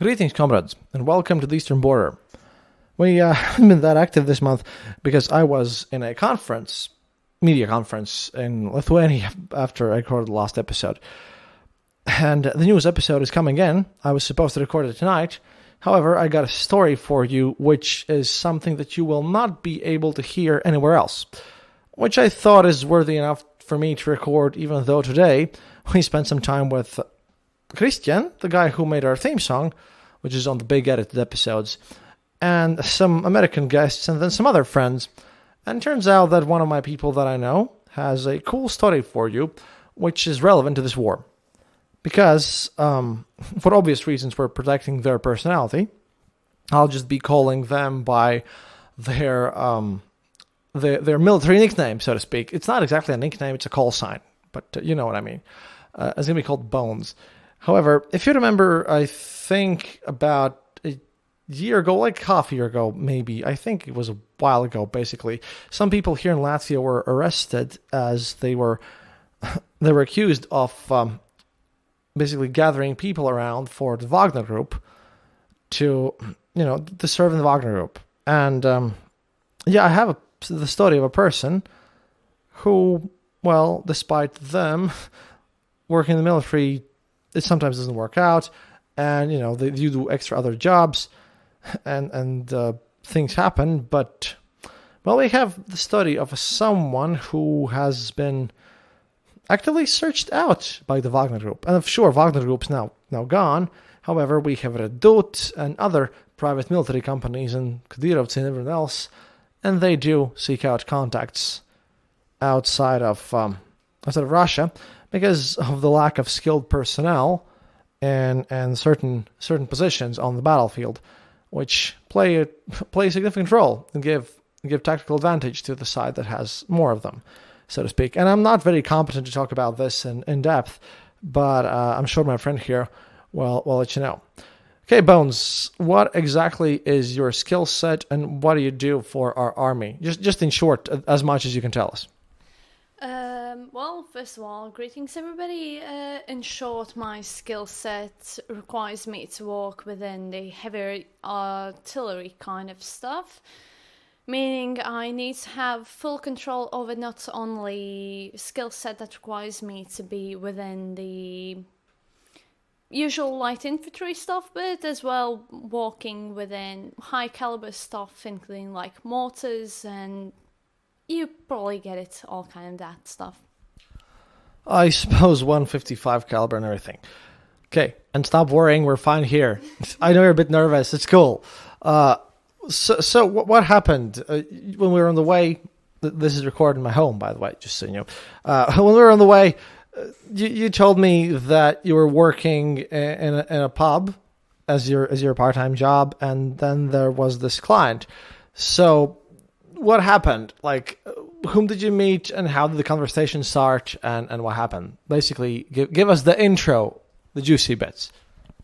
Greetings, comrades, and welcome to the Eastern Border. We haven't been that active this month because I was in a media conference in Lithuania after I recorded the last episode. And the newest episode is coming in. I was supposed to record it tonight. However, I got a story for you, which is something that you will not be able to hear anywhere else, which I thought is worthy enough for me to record, even though today we spent some time with Christian, the guy who made our theme song, which is on the big edited episodes, and some American guests, and then some other friends. And it turns out that one of my people that I know has a cool story for you, which is relevant to this war. Because, for obvious reasons, we're protecting their personality, I'll just be calling them by their military nickname, so to speak. It's not exactly a nickname, it's a call sign, but you know what I mean. It's going to be called Bones. However, if you remember, I think about a year ago, like half a year ago, maybe, I think it was a while ago, basically, some people here in Latvia were arrested as they were accused of basically gathering people around for the Wagner group to serve in the Wagner group. And I have the story of a person who, well, despite them working in the military, it sometimes doesn't work out, and you do extra other jobs, and things happen. But well, we have the story of someone who has been actively searched out by the Wagner Group. And sure, Wagner Group's now gone. However, we have Redut and other private military companies and Kadirovцы and everyone else, and they do seek out contacts outside of Russia because of the lack of skilled personnel and certain positions on the battlefield, which play a significant role and give tactical advantage to the side that has more of them, so to speak. And I'm not very competent to talk about this in depth, but I'm sure my friend here will let you know. Okay, Bones, what exactly is your skill set and what do you do for our army? Just in short, as much as you can tell us. Well, first of all, greetings everybody. In short, my skill set requires me to work within the heavy artillery kind of stuff. Meaning I need to have full control over not only skill set that requires me to be within the usual light infantry stuff, but as well working within high caliber stuff, including like mortars, and you probably get it, all kind of that stuff. I suppose 155 caliber and everything. Okay, and stop worrying, we're fine here. I know you're a bit nervous, it's cool. So what happened when we were on the way? This is recorded in my home, by the way, just so you know. When we were on the way, you told me that you were working in a pub as your part-time job, and then there was this client. So what happened? Like, whom did you meet, and how did the conversation start, and what happened? Basically, give us the intro, the juicy bits.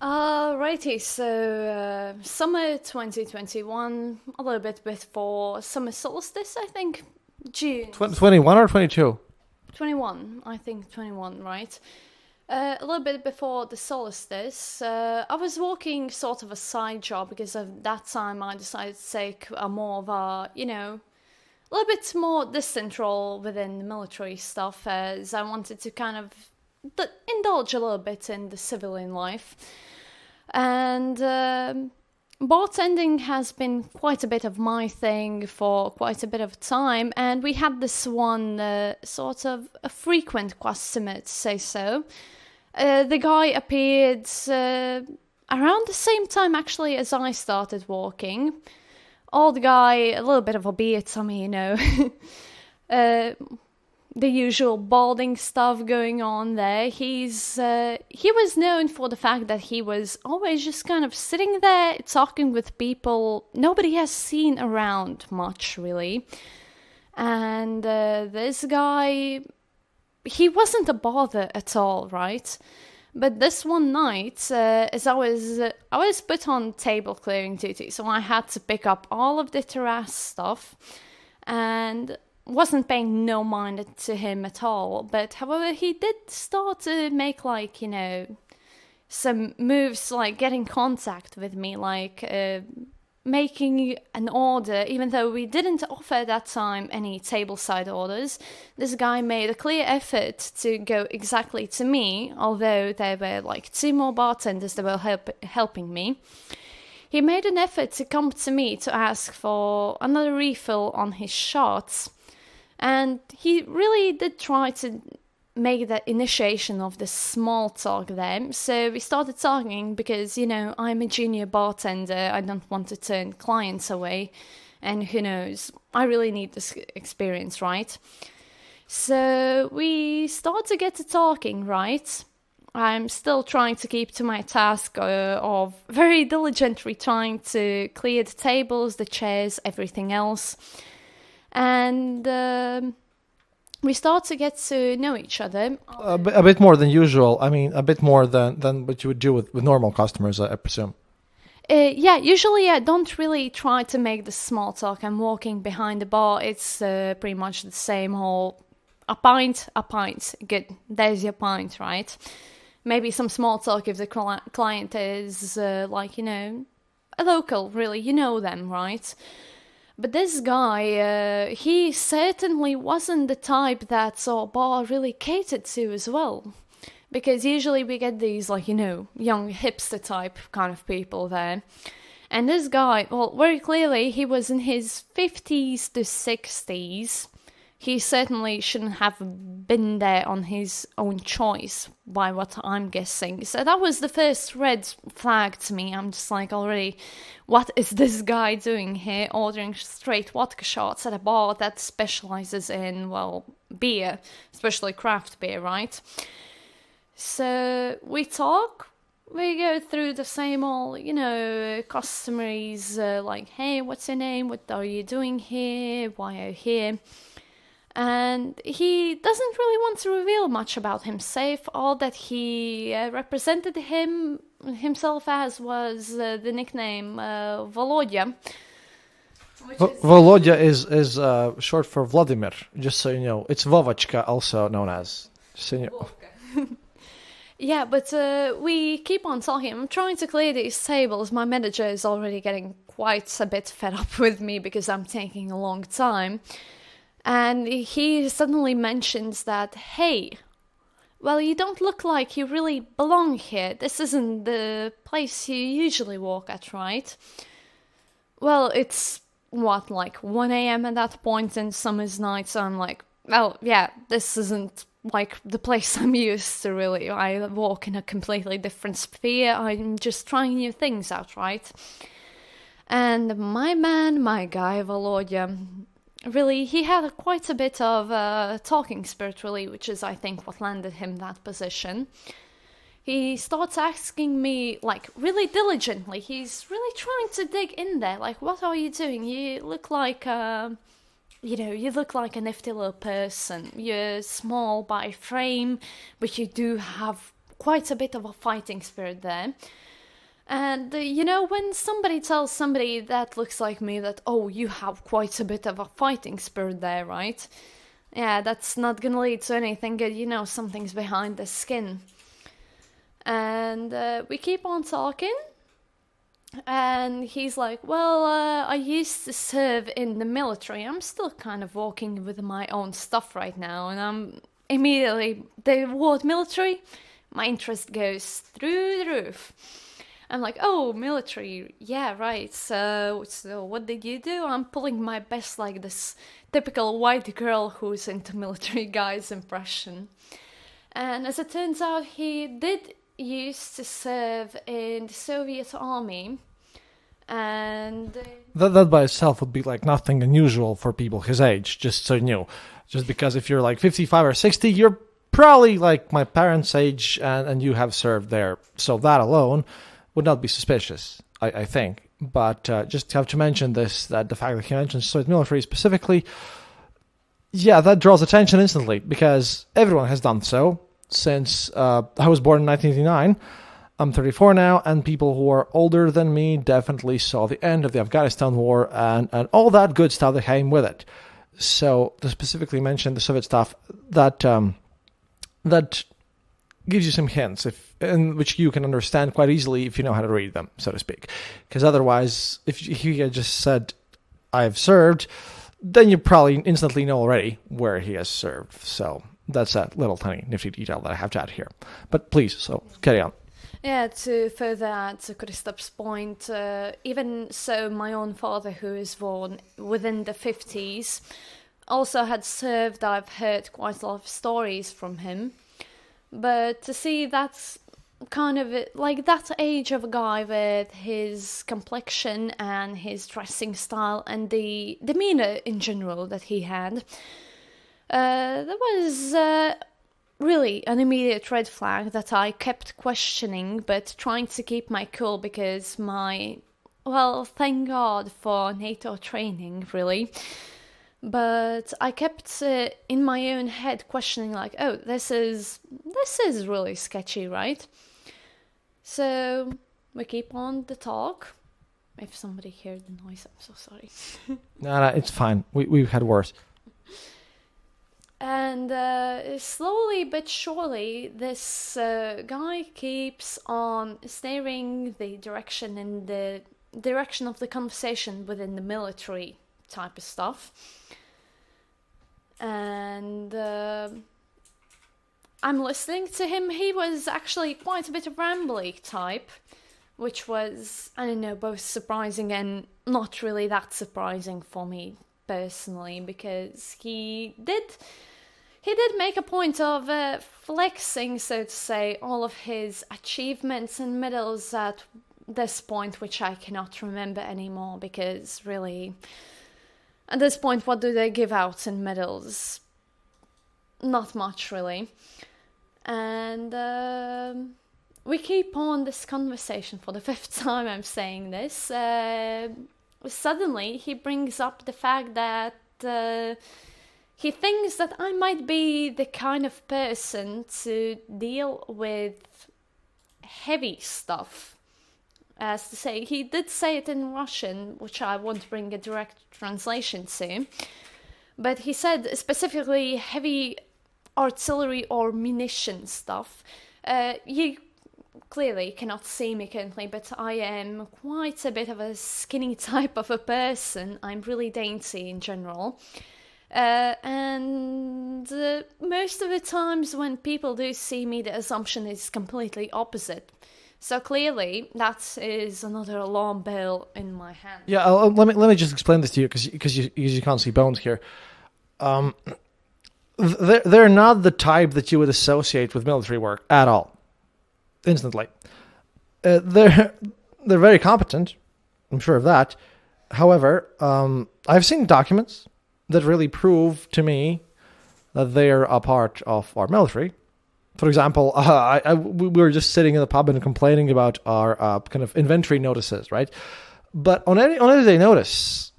Righty, so summer 2021, a little bit before summer solstice, I think, June. 21 or 22? 21, I think 21, right? A little bit before the solstice, I was working sort of a side job because at that time I decided to take a more of a, a little bit more distant role within the military stuff, as I wanted to kind of indulge a little bit in the civilian life. And bartending has been quite a bit of my thing for quite a bit of time, and we had this one sort of a frequent customer, to say so. The guy appeared around the same time actually as I started working. Old guy, a little bit of a beard, the usual balding stuff going on there. He was known for the fact that he was always just kind of sitting there talking with people nobody has seen around much, really. And this guy, he wasn't a bother at all, right? But this one night, as I was put on table clearing duty, so I had to pick up all of the terrace stuff, and wasn't paying no mind to him at all. But however, he did start to make some moves like get in contact with me, like making an order, even though we didn't offer at that time any tableside orders. This guy made a clear effort to go exactly to me, although there were like 2 more bartenders that were helping me. He made an effort to come to me to ask for another refill on his shots, and he really did try to make the initiation of the small talk there. So we started talking because, I'm a junior bartender. I don't want to turn clients away. And who knows, I really need this experience, right? So we start to get to talking, right? I'm still trying to keep to my task of very diligently trying to clear the tables, the chairs, everything else. And we start to get to know each other. A bit more than usual. I mean, a bit more than what you would do with normal customers, I presume. Yeah, usually I don't really try to make the small talk. I'm walking behind the bar. It's pretty much the same whole, a pint, good. There's your pint, right? Maybe some small talk if the client is a local, really, you know them, right? But this guy, he certainly wasn't the type that our bar really catered to as well. Because usually we get these, young hipster type kind of people there. And this guy, well, very clearly, he was in his 50s to 60s. He certainly shouldn't have been there on his own choice, by what I'm guessing. So that was the first red flag to me. I'm just like, already, what is this guy doing here, ordering straight vodka shots at a bar that specializes in, well, beer, especially craft beer, right? So we talk, we go through the same old, customaries, like, hey, what's your name? What are you doing here? Why are you here? And he doesn't really want to reveal much about himself. All that he represented himself as was the nickname Volodya. Volodya is short for Vladimir, just so you know. It's Vovachka, also known as. So you know. Yeah, but we keep on talking. I'm trying to clear these tables. My manager is already getting quite a bit fed up with me because I'm taking a long time. And he suddenly mentions that, hey, well, you don't look like you really belong here. This isn't the place you usually walk at, right? Well, it's, 1 a.m. at that point in summer's night, so I'm like, well, yeah, this isn't like the place I'm used to, really. I walk in a completely different sphere. I'm just trying new things out, right? And my guy, Volodya, really, he had quite a bit of talking spirit, really, which is, I think, what landed him that position. He starts asking me, really diligently. He's really trying to dig in there. Like, what are you doing? You look like, you look like a nifty little person. You're small by frame, but you do have quite a bit of a fighting spirit there. And, when somebody tells somebody that looks like me that, oh, you have quite a bit of a fighting spirit there, right? Yeah, that's not gonna lead to anything good. Something's behind the skin. And we keep on talking. And he's like, well, I used to serve in the military. I'm still kind of walking with my own stuff right now. And I'm immediately, the word military, my interest goes through the roof. I'm like, oh, military, yeah, right, so what did you do? I'm pulling my best, like this typical white girl who's into military guys impression. And as it turns out, he did used to serve in the Soviet army, and... That by itself would be like nothing unusual for people his age, just so you know. Just because if you're like 55 or 60, you're probably like my parents' age and you have served there. So that alone would not be suspicious, I think. But just have to mention this, that the fact that he mentions Soviet military specifically, yeah, that draws attention instantly, because everyone has done so since I was born in 1989. I'm 34 now, and people who are older than me definitely saw the end of the Afghanistan war and all that good stuff that came with it. So to specifically mention the Soviet stuff, that gives you some hints, in which you can understand quite easily if you know how to read them, so to speak. Because otherwise, if he had just said, "I've served," then you probably instantly know already where he has served. So that's a little tiny nifty detail that I have to add here. But please, so carry on. Yeah, to further add to Christoph's point, even so, my own father, who is born within the 50s, also had served. I've heard quite a lot of stories from him. But to see that's kind of like that age of a guy with his complexion and his dressing style and the demeanor in general that he had, that was really an immediate red flag that I kept questioning, but trying to keep my cool because thank God for NATO training, really. But I kept in my own head questioning, like, oh, this is really sketchy, right? So we keep on the talk. If somebody heard the noise, I'm so sorry. No, it's fine. We've had worse. And slowly but surely, this guy keeps on steering the direction in the direction of the conversation within the military type of stuff. And I'm listening to him. He was actually quite a bit of rambly type, which was, I don't know, both surprising and not really that surprising for me personally, because he did make a point of flexing, so to say, all of his achievements and medals at this point, which I cannot remember anymore, because really, at this point, what do they give out in medals? Not much, really. And we keep on this conversation for the 5th time I'm saying this. Suddenly, he brings up the fact that he thinks that I might be the kind of person to deal with heavy stuff. As to say, he did say it in Russian, which I won't bring a direct translation to. But he said specifically heavy artillery or munition stuff. You clearly cannot see me currently, but I am quite a bit of a skinny type of a person. I'm really dainty in general. And most of the times when people do see me, the assumption is completely opposite. So clearly, that is another alarm bell in my hand. Yeah, let me just explain this to you, because you can't see Bones here. They're not the type that you would associate with military work at all. Instantly, they're very competent. I'm sure of that. However, I've seen documents that really prove to me that they're a part of our military. For example, we were just sitting in the pub and complaining about our kind of inventory notices, right? But on any day notice,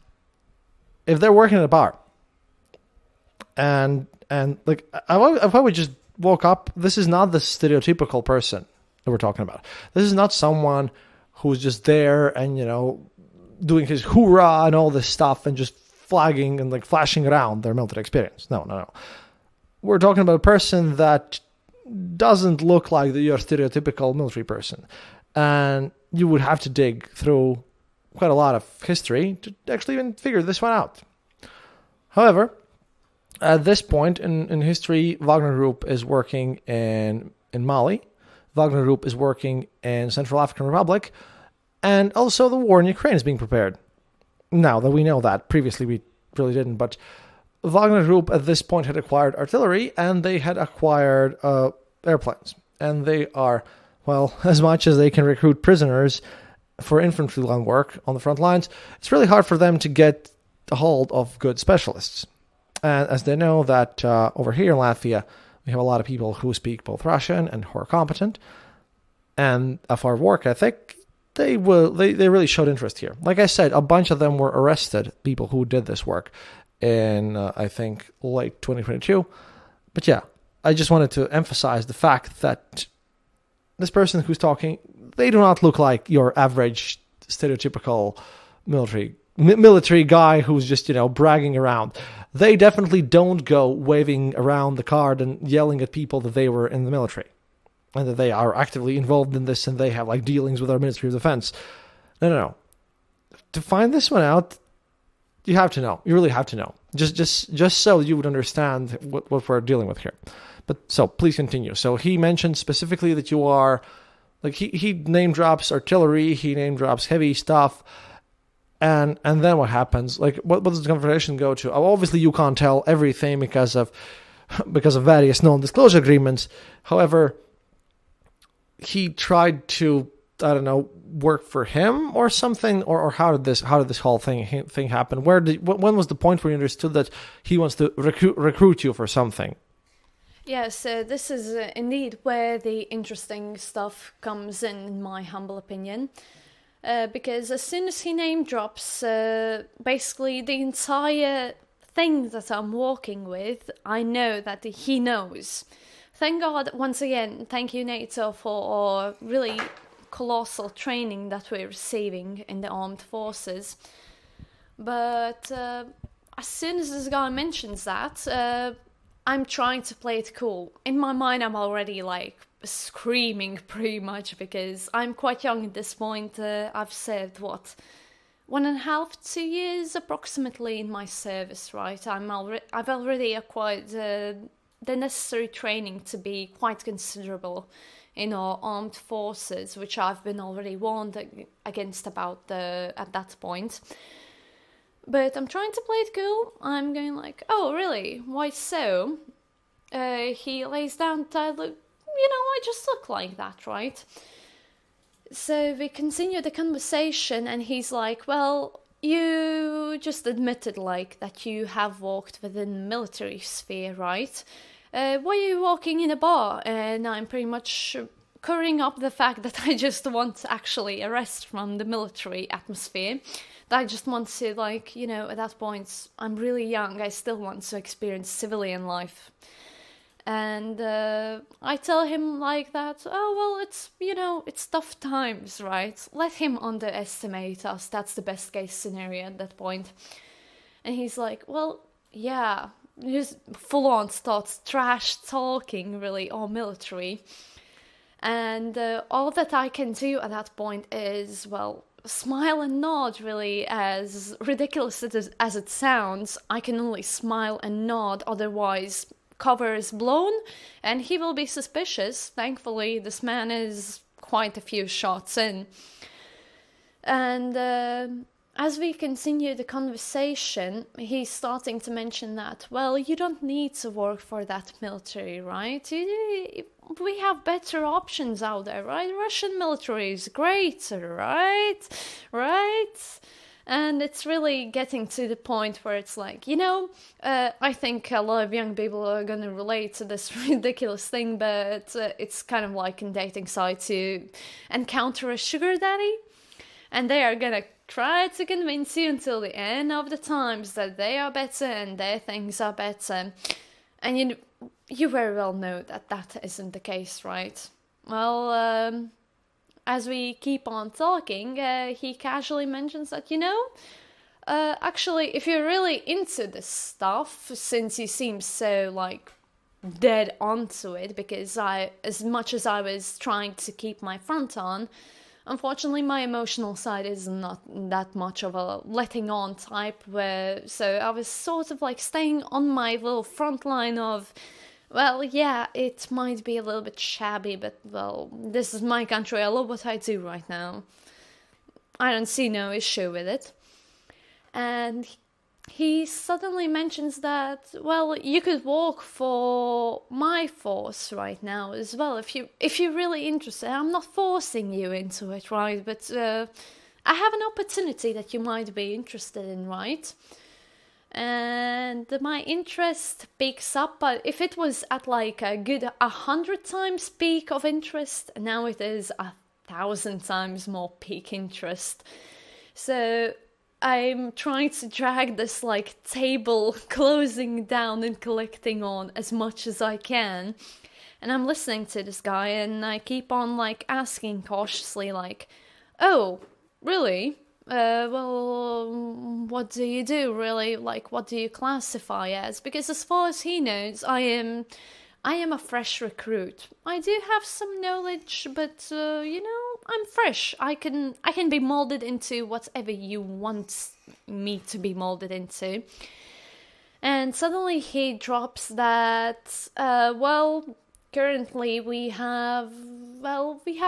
if they're working at a bar, and like if I would just walk up, this is not the stereotypical person that we're talking about. This is not someone who's just there and doing his hoorah and all this stuff and just flagging and like flashing around their military experience. No. We're talking about a person that doesn't look like your stereotypical military person. And you would have to dig through quite a lot of history to actually even figure this one out. However, at this point in history, Wagner Group is working in Mali. Wagner Group is working in Central African Republic. And also the war in Ukraine is being prepared. Now that we know that, previously we really didn't, but Wagner Group at this point had acquired artillery and they had acquired airplanes. And they are, well, as much as they can recruit prisoners for infantry line work on the front lines, it's really hard for them to get a hold of good specialists. And as they know that over here in Latvia, we have a lot of people who speak both Russian and who are competent and of our work ethic, they really showed interest here. Like I said, a bunch of them were arrested, people who did this work in, I think, late 2022. But yeah, I just wanted to emphasize the fact that this person who's talking, they do not look like your average stereotypical military guy who's just, bragging around. They definitely don't go waving around the card and yelling at people that they were in the military. and that they are actively involved in this and they have like dealings with our Ministry of Defense. No. To find this one out, you have to know. You really have to know. Just so you would understand what we're dealing with here. But so please continue. So he mentioned specifically that you are, like, he name drops artillery, he name drops heavy stuff, and then what happens? Like, what does the conversation go to? Oh, obviously you can't tell everything because of various non-disclosure agreements. However, he tried to, I don't know, work for him or something, or how did this whole thing happen? When was the point where you understood that he wants to recruit you for something? Yeah, so this is indeed where the interesting stuff comes in my humble opinion. Because as soon as he name drops, basically the entire thing that I'm working with, I know that he knows. Thank God, once again, thank you NATO for really colossal training that we're receiving in the armed forces. But as soon as this guy mentions that, I'm trying to play it cool. In my mind, I'm already like screaming pretty much because I'm quite young at this point. I've served 1.5, 2 years approximately in my service, right? I've already acquired the necessary training to be quite considerable in our armed forces, which I've been already warned against about at that point. But I'm trying to play it cool. I'm going like, oh, really? Why so? He lays down title, I just look like that, right? So we continue the conversation and he's like, well, you just admitted like that you have worked within the military sphere, right? Why are you walking in a bar? And I'm pretty much covering up the fact that I just want actually a rest from the military atmosphere. I just want to, at that point, I'm really young. I still want to experience civilian life. And I tell him like that, oh, well, it's tough times, right? Let him underestimate us. That's the best case scenario at that point. And he's like, well, yeah, just full on starts trash talking, really, all military. And all that I can do at that point is, well, smile and nod, really. As ridiculous as it sounds, I can only smile and nod, otherwise cover is blown and he will be suspicious. Thankfully, this man is quite a few shots in. And as we continue the conversation, he's starting to mention that, well, you don't need to work for that military, right? We have better options out there, right? Russian military is great, right? And it's really getting to the point where it's like, I think a lot of young people are going to relate to this ridiculous thing, but it's kind of like in dating sites to encounter a sugar daddy, and they are going to try to convince you until the end of the times that they are better and their things are better. And you very well know that that isn't the case, right? Well, as we keep on talking, he casually mentions that, actually, if you're really into this stuff, since you seem so, dead onto it, because as much as I was trying to keep my front on, unfortunately, my emotional side is not that much of a letting on type, so I was sort of staying on my little front line of, well, yeah, it might be a little bit shabby, but, well, this is my country. I love what I do right now. I don't see no issue with it. And he suddenly mentions that, well, you could work for my force right now as well, if you're really interested. I'm not forcing you into it, right? But I have an opportunity that you might be interested in, right? And my interest peaks up, but if it was at a good 100 times peak of interest, now it is 1,000 times more peak interest. So I'm trying to drag this table closing down and collecting on as much as I can. And I'm listening to this guy and I keep on asking cautiously oh, really? Well, what do you do really? What do you classify as? Because as far as he knows, I am I am a fresh recruit. I do have some knowledge, but I'm fresh. I can be molded into whatever you want me to be molded into. And suddenly he drops that, currently we have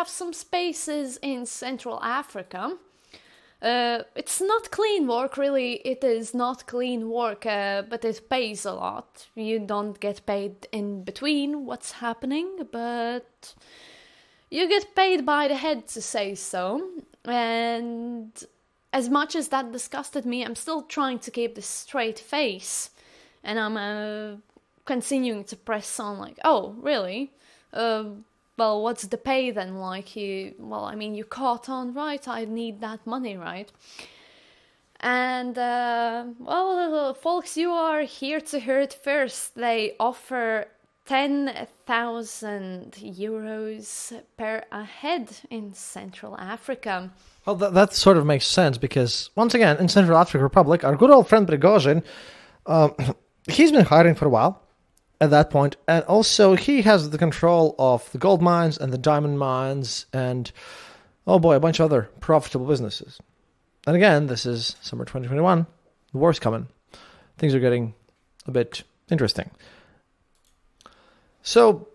some spaces in Central Africa. It's not clean work, really. It is not clean work, but it pays a lot. You don't get paid in between what's happening, but you get paid by the head, to say so. And as much as that disgusted me, I'm still trying to keep this straight face. And I'm continuing to press on, like, oh, really? Well, what's the pay then? Like, you caught on, right? I need that money, right? And, folks, you are here to hear it first. They offer 10,000 euros per head in Central Africa. Well, that sort of makes sense because, once again, in Central African Republic, our good old friend Prigozhin, he's been hiding for a while at that point, and also he has the control of the gold mines and the diamond mines and, oh boy, a bunch of other profitable businesses. And again, this is summer 2021, the war's coming. Things are getting a bit interesting. So,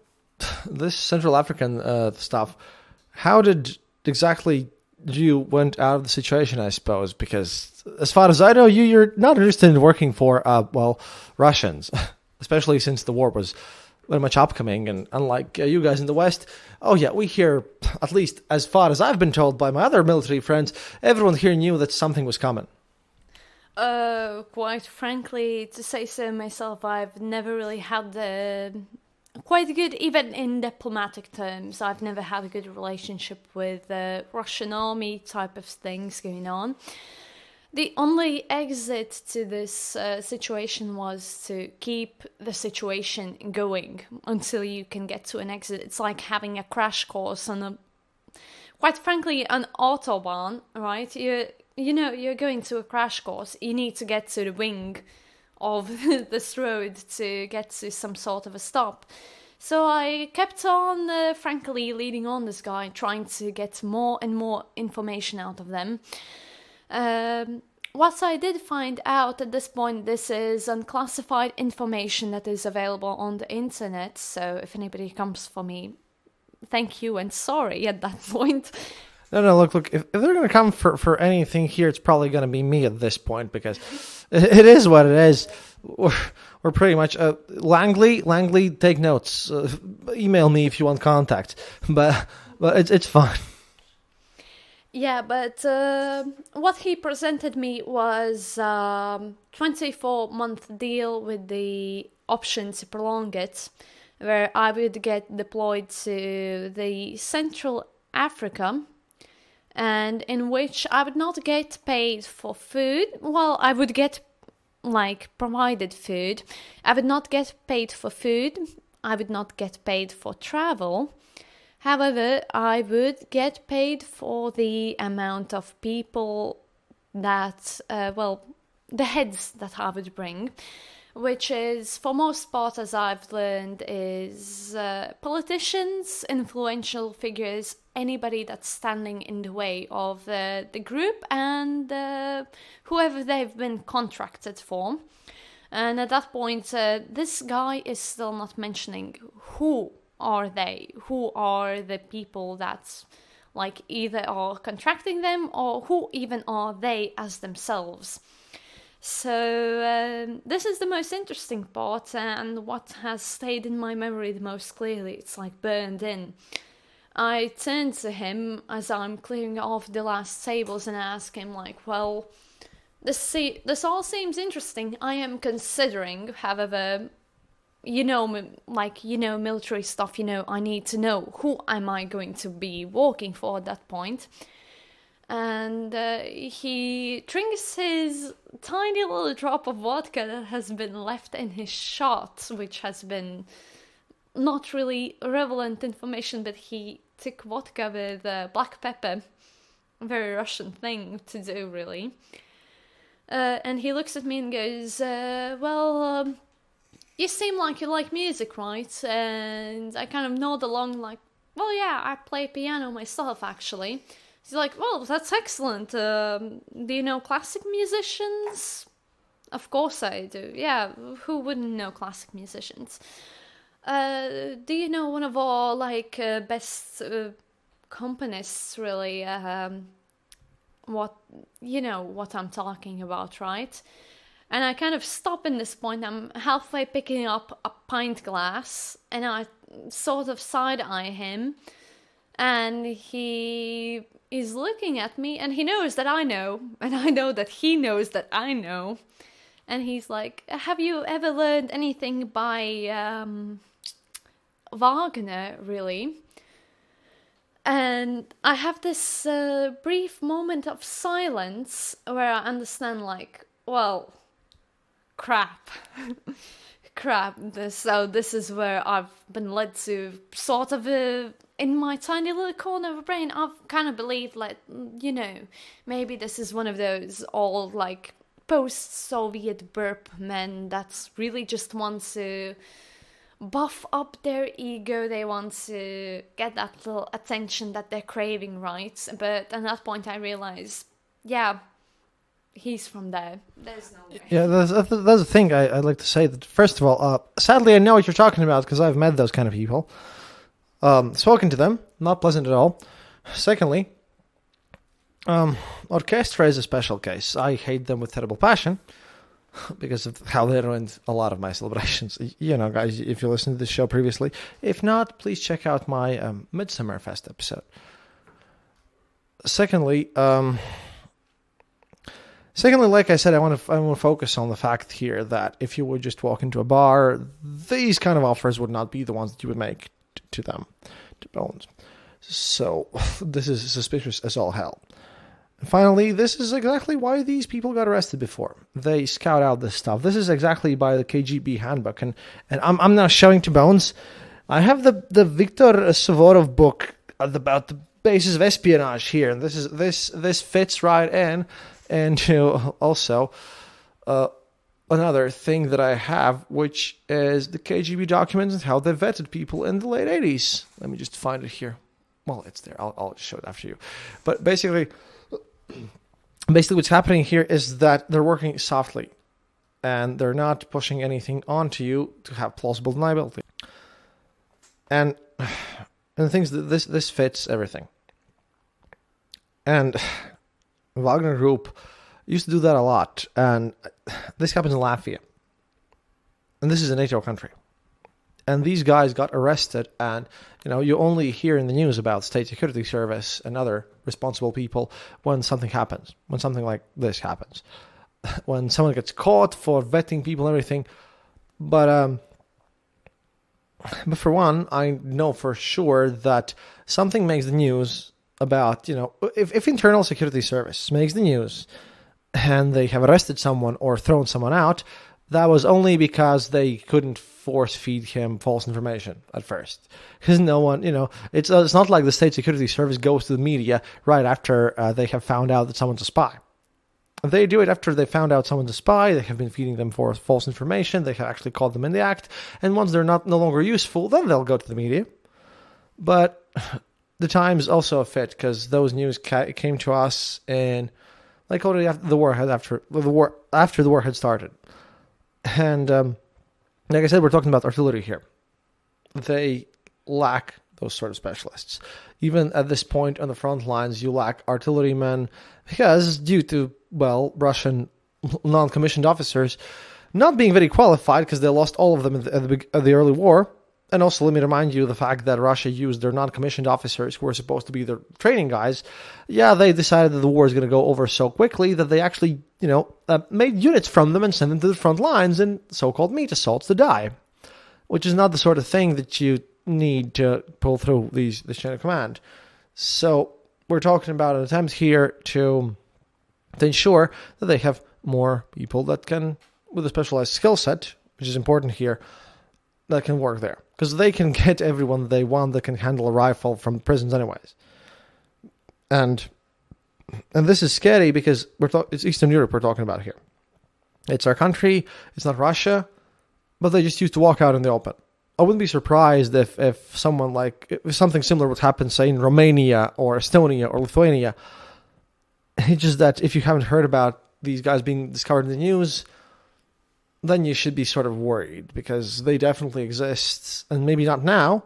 this Central African stuff, how did exactly you went out of the situation, I suppose? Because as far as I know, you're not interested in working for, Russians. Especially since the war was very much upcoming, and unlike you guys in the West, oh yeah, we here, at least as far as I've been told by my other military friends, everyone here knew that something was coming. Quite frankly, to say so myself, I've never really had quite good, even in diplomatic terms, I've never had a good relationship with the Russian army type of things going on. The only exit to this situation was to keep the situation going until you can get to an exit. It's like having a crash course on quite frankly, an autobahn, right? You're going to a crash course. You need to get to the wing of this road to get to some sort of a stop. So I kept on, frankly, leading on this guy, trying to get more and more information out of them. What I did find out at this point, this is unclassified information that is available on the internet, so if anybody comes for me, thank you and sorry at that point. No, look, if they're going to come for anything here, it's probably going to be me at this point, because it is what it is. We're pretty much, Langley, take notes. Email me if you want contact, but it's fine. Yeah, but what he presented me was 24-month deal with the option to prolong it, where I would get deployed to the Central Africa, and in which I would not get paid for food. Well, I would get, provided food. I would not get paid for food. I would not get paid for travel. However, I would get paid for the amount of people that, the heads that I would bring, which is, for most part, as I've learned, is politicians, influential figures, anybody that's standing in the way of the group and whoever they've been contracted for. And at that point, this guy is still not mentioning who are they, who are the people that either are contracting them or who even are they as themselves. So this is the most interesting part, and what has stayed in my memory the most clearly. It's burned in. I turn to him as I'm clearing off the last tables and ask him this all seems interesting. I am considering, however, military stuff, I need to know who am I going to be working for at that point. And he drinks his tiny little drop of vodka that has been left in his shot, which has been not really relevant information, but he took vodka with black pepper. A very Russian thing to do, really. And he looks at me and goes, you seem like you like music, right? And I kind of nod along, like, well, yeah, I play piano myself, actually. He's like, well, that's excellent. Do you know classic musicians? Of course I do. Yeah, who wouldn't know classic musicians? Do you know one of our, like, best componists, really? What, you know what I'm talking about, right? And I kind of stop in this point. I'm halfway picking up a pint glass, and I sort of side-eye him. And he is looking at me, and he knows that I know, and I know that he knows that I know. And he's like, have you ever learned anything by Wagner, really? And I have this brief moment of silence where I understand, like, well, crap. Crap. So this is where I've been led to sort of in my tiny little corner of the brain, I've kind of believed, like, you know, maybe this is one of those old, like, post-Soviet burp men that's really just want to buff up their ego. They want to get that little attention that they're craving, right? But at that point I realized, yeah, he's from there. There's no way. Yeah, that's a thing I'd like to say. That first of all, sadly, I know what you're talking about because I've met those kind of people. Spoken to them, not pleasant at all. Secondly, orchestra is a special case. I hate them with terrible passion because of how they ruined a lot of my celebrations. You know, guys, if you listened to this show previously, if not, please check out my Midsummer Fest episode. Secondly, like I said, I want to focus on the fact here that if you would just walk into a bar, these kind of offers would not be the ones that you would make to them, to Bones. So this is suspicious as all hell. And finally, this is exactly why these people got arrested before. They scout out this stuff. This is exactly by the KGB handbook, and I'm now showing to Bones. I have the Viktor Suvorov book about the basis of espionage here, and this fits right in. And also another thing that I have, which is the KGB documents and how they vetted people in the late 80s. Let me just find it here. Well, it's there. I'll show it after you. But basically what's happening here is that they're working softly, and they're not pushing anything onto you to have plausible deniability. And the things that this fits everything. And Wagner Group used to do that a lot, and this happens in Latvia. And this is a NATO country. And these guys got arrested, and you only hear in the news about State Security Service and other responsible people when something happens, when something like this happens, when someone gets caught for vetting people and everything. But for one, I know for sure that something makes the news about, if Internal Security Service makes the news and they have arrested someone or thrown someone out, that was only because they couldn't force feed him false information at first. Because no one, it's not like the State Security Service goes to the media right after they have found out that someone's a spy. They do it after they found out someone's a spy. They have been feeding them for false information. They have actually caught them in the act. And once they're no longer useful, then they'll go to the media. But the Times also fit, because those news came to us in, like, already after the war had started. And like I said, we're talking about artillery here. They lack those sort of specialists. Even at this point on the front lines, you lack artillerymen because due to, Russian non-commissioned officers not being very qualified, because they lost all of them at the early war. And also, let me remind you the fact that Russia used their non-commissioned officers who were supposed to be their training guys. Yeah, they decided that the war is going to go over so quickly that they actually, made units from them and sent them to the front lines in so-called meat assaults to die, which is not the sort of thing that you need to pull through this chain of command. So we're talking about an attempt here to ensure that they have more people that can, with a specialized skill set, which is important here, that can work there. Because they can get everyone they want that can handle a rifle from prisons anyways. And this is scary because it's Eastern Europe we're talking about here. It's our country. It's not Russia. but they just used to walk out in the open. I wouldn't be surprised if someone if something similar would happen, say in Romania or Estonia or Lithuania. It's just that if you haven't heard about these guys being discovered in the news, then you should be sort of worried, because they definitely exist, and maybe not now,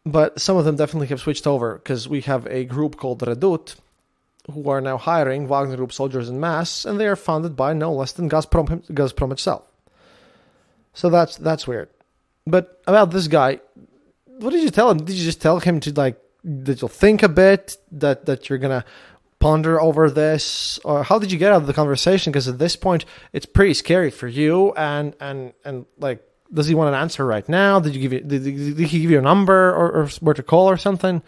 but some of them definitely have switched over, because we have a group called Redut, who are now hiring Wagner Group soldiers en masse, and they are funded by no less than Gazprom itself. So that's weird. But about this guy, what did you tell him? Did you just tell him that you'll think a bit, that you're gonna ponder over this, or how did you get out of the conversation? Because at this point, it's pretty scary for you. And like, does he want an answer right now? Did he give you a number or where to call or something?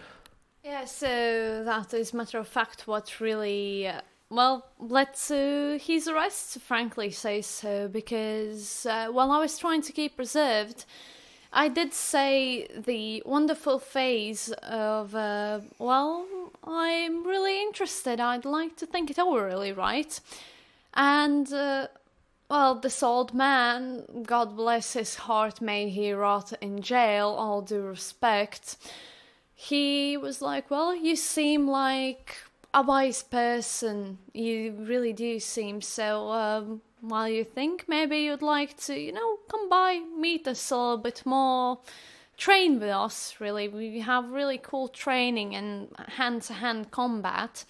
Yeah, so that is matter of fact what really, well, let's his arrest frankly say so, because while I was trying to keep reserved, I did say the wonderful phase of, well, I'm really interested, I'd like to think it over really, right? And, well, this old man, God bless his heart, may he rot in jail, all due respect, he was like, well, you seem like a wise person, you really do seem so, while you think maybe you'd like to, come by, meet us a little bit more, train with us, really. We have really cool training and hand-to-hand combat.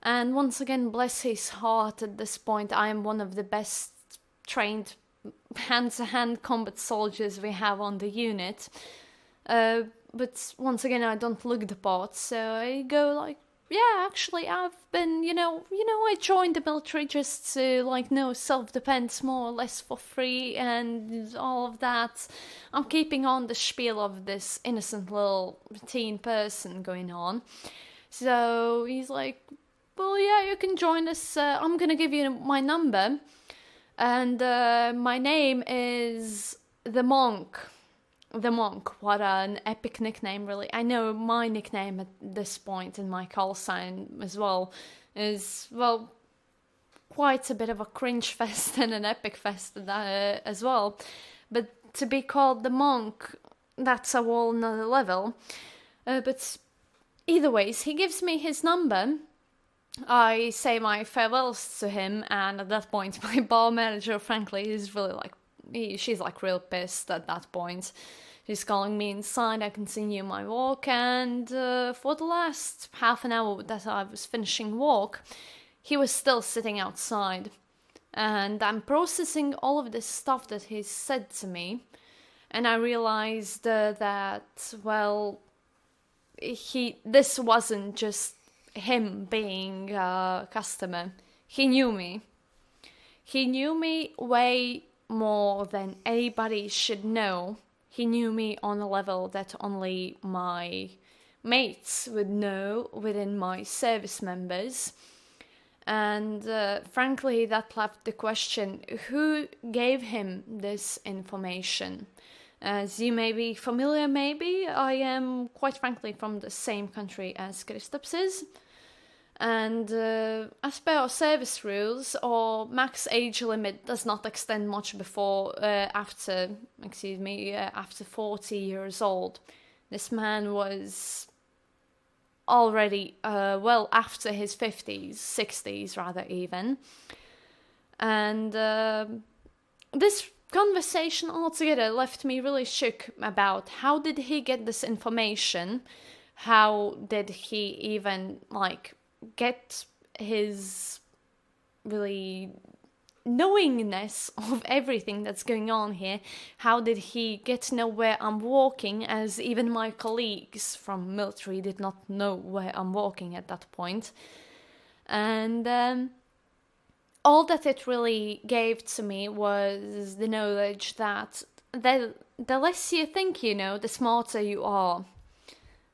And once again, bless his heart, at this point, I am one of the best trained hand-to-hand combat soldiers we have on the unit. But once again, I don't look the part, so I go like, yeah, actually, I've been, I joined the military just to, know self-defense more or less for free and all of that. I'm keeping on the spiel of this innocent little teen person going on. So he's like, well, yeah, you can join us. I'm going to give you my number. And my name is The Monk. The Monk, what an epic nickname, really. I know my nickname at this point in my call sign as well is, well, quite a bit of a cringe fest and an epic fest as well. But to be called the Monk, that's a whole nother level. But either ways, he gives me his number. I say my farewells to him, and at that point, my bar manager, frankly, is really she's real pissed at that point. She's calling me inside, I continue my walk, and for the last half an hour that I was finishing walk, he was still sitting outside. And I'm processing all of this stuff that he said to me, and I realized that, well, this wasn't just him being a customer. He knew me. He knew me way more than anybody should know. He knew me on a level that only my mates would know within my service members. And frankly, that left the question, who gave him this information? As you may be familiar, maybe, I am quite frankly from the same country as Kristaps is. And as per our service rules, our max age limit does not extend much after 40 years old. This man was already well after his 50s, 60s rather even. And this conversation altogether left me really shook about how did he get this information? How did he even get his really knowingness of everything that's going on here? How did he get to know where I'm walking, as even my colleagues from military did not know where I'm walking at that point? And all that it really gave to me was the knowledge that the less you think you know, the smarter you are.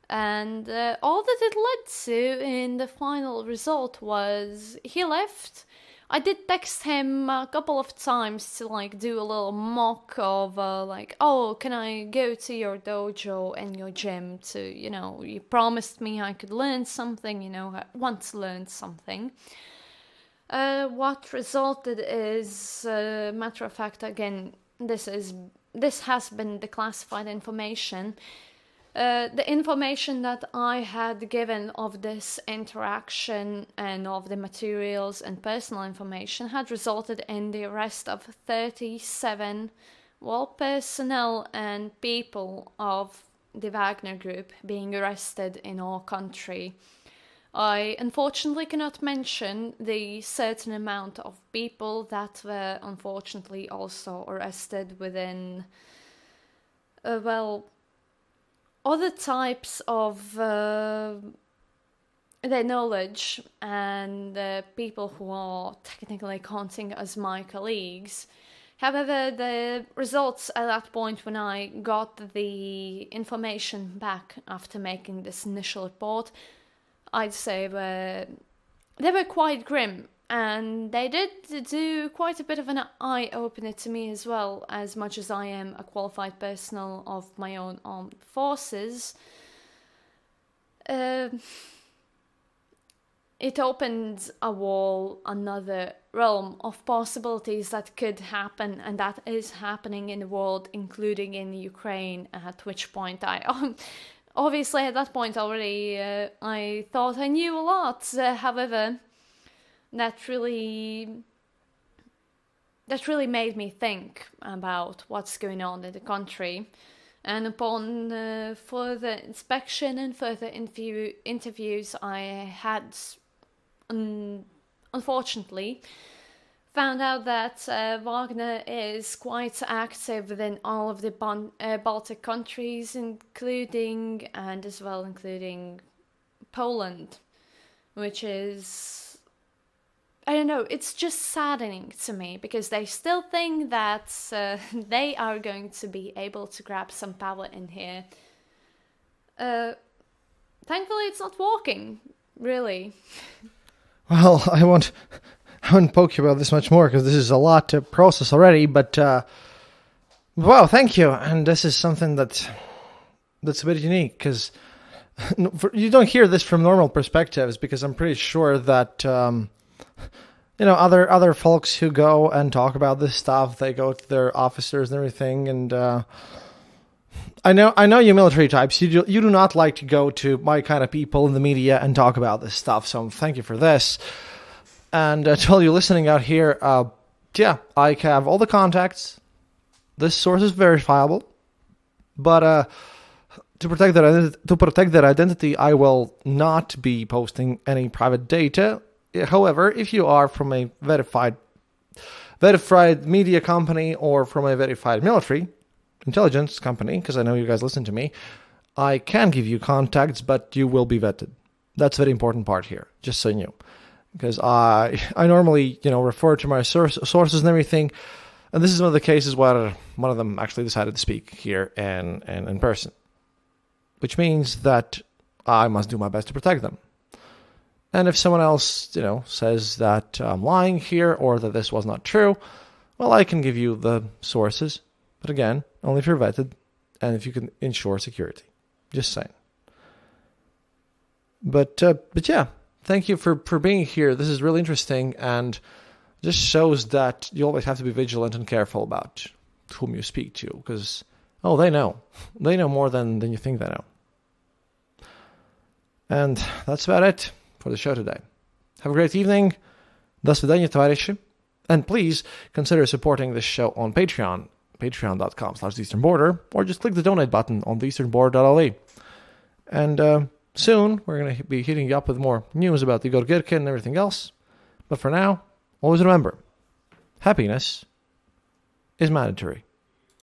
And all that it led to in the final result was he left. I did text him a couple of times to do a little mock of oh, can I go to your dojo and your gym to, you promised me I could learn something, I once learned something. What resulted is, matter of fact, again, this has been declassified information. The information that I had given of this interaction and of the materials and personal information had resulted in the arrest of 37 personnel and people of the Wagner group being arrested in our country. I unfortunately cannot mention the certain amount of people that were unfortunately also arrested within, other types of their knowledge, and people who are technically counting as my colleagues. However, the results at that point when I got the information back after making this initial report, I'd say they were quite grim, and they did do quite a bit of an eye-opener to me as well. As much as I am a qualified personnel of my own armed forces, it opened another realm of possibilities that could happen, and that is happening in the world, including in Ukraine, at which point I... Obviously, at that point already, I thought I knew a lot. However, that really made me think about what's going on in the country. And upon further inspection and further interviews, I had, unfortunately, found out that Wagner is quite active within all of the Baltic countries, including Poland, which is, I don't know, it's just saddening to me, because they still think that they are going to be able to grab some power in here. Thankfully, it's not working, really. Well, I won't poke you about this much more, because this is a lot to process already, but wow, thank you. And this is something that's a bit unique, because you don't hear this from normal perspectives, because I'm pretty sure that other folks who go and talk about this stuff, they go to their officers and everything, and I know you military types, you do not like to go to my kind of people in the media and talk about this stuff, so thank you for this. And to all you listening out here, I have all the contacts. This source is verifiable, but to protect that identity, I will not be posting any private data. However, if you are from a verified media company or from a verified military intelligence company, because I know you guys listen to me, I can give you contacts, but you will be vetted. That's a very important part here, just so you know. Because I normally, refer to my sources and everything, and this is one of the cases where one of them actually decided to speak here in person, which means that I must do my best to protect them. And if someone else, says that I'm lying here or that this was not true, well, I can give you the sources, but again, only if you're vetted and if you can ensure security. Just saying. But yeah. Thank you for being here. This is really interesting, and just shows that you always have to be vigilant and careful about whom you speak to, because, they know. They know more than you think they know. And that's about it for the show today. Have a great evening. До свидания, товарищи. And please consider supporting this show on Patreon, patreon.com/theeasternborder, or just click the donate button on theeasternborder.le. And soon, we're going to be hitting you up with more news about Igor Girkin and everything else. But for now, always remember, happiness is mandatory.